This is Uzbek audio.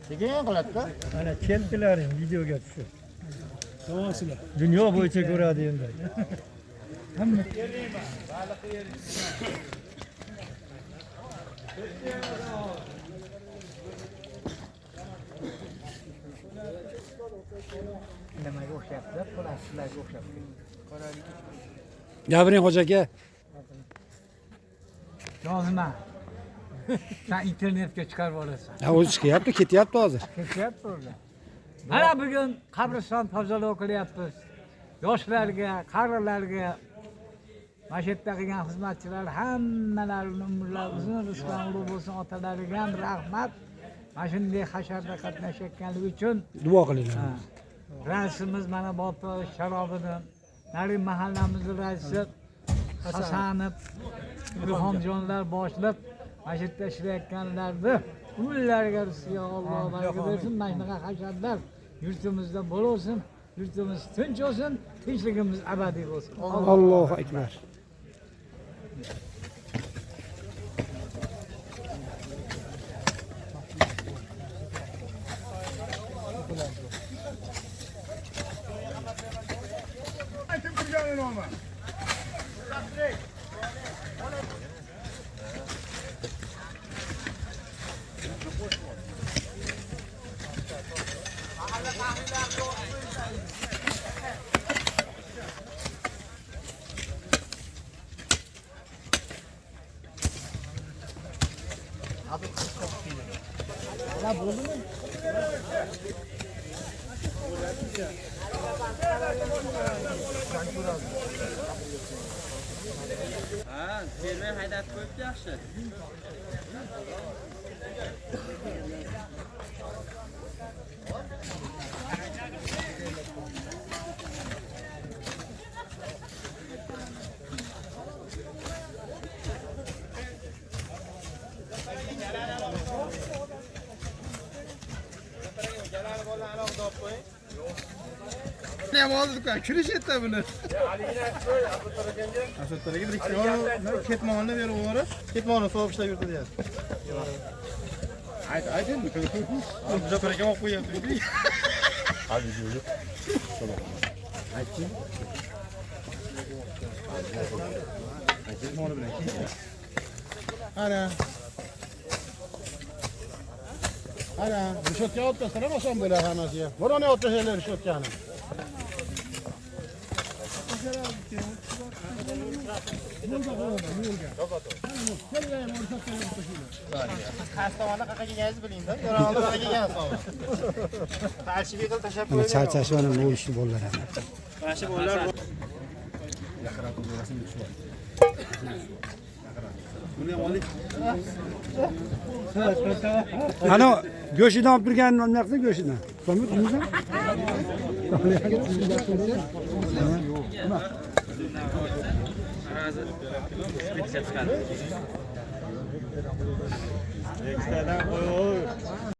Sekin qiladida. Ana keldilar videoga tushib. To'g'risizlar. Dunyo bo'yicha ko'radi endi. Hamma nimaga o'xshabdi? Plastiklarga o'xshabdi. Gapiring xo'ja aka. Yozma. Sen internetga chiqarib olasan. Ha, o'zi chiqyapti, ketyapti hozir. Ketyapti orada. Mana bugun qabriston tozalab qilyapmiz. Yoshlarga, qarilarga mana shu yerda qilgan xizmatchilar hammalarini umrlari uzun, rizqlari ulug' bo'lsin, otalariga ham rahmat. Mana shunday hasharda qatnashayotganligi uchun Duo qilinglar. raisimiz mana bopa Sharobiddin, nari mahallamizni raisi Hasanov, Ilhomjonlar boshlab mana shu yerda ishlayotganlarni umrlariga rizqiga Alloh baraka bersin. Mana shunaqa hasharlar yurtimizda bo'lsin, yurtimiz tinch bo'lsin, tinchligimiz abadiy bo'lsin. Allohu akbar. Ha, fermer haydatib qo'yibdi yaxshi. Ne oldu ki? Kürüş etti bunu. Asatlarga bir ikki yo'l ketmonni berib yuborib, ketmonni so'rab ishlab yurdi deyapti. Aytdingmi? Jo'paraga olib qo'yapti. Hadi yo'l. Aytding. Ketmonni bilan keyin. Ana. Ana, rishotga olib tashlab oson bo'ladi hammasi. Boroni olib tashlanglar rishotkani. Xastaxona qayerga kelganingizni biling-da. Yo'rg'onda qayerga kelgansiz? Tarkibi qilib tashlab Mana charchashmani bu ishni bo'ldilar. Mana bolalar buni ham oling. Ana go'shidan olib turgan nima qilsa go'shidan. Qo'yib turmisan? Spetsiya chiqadi. Ekstradan qo'y.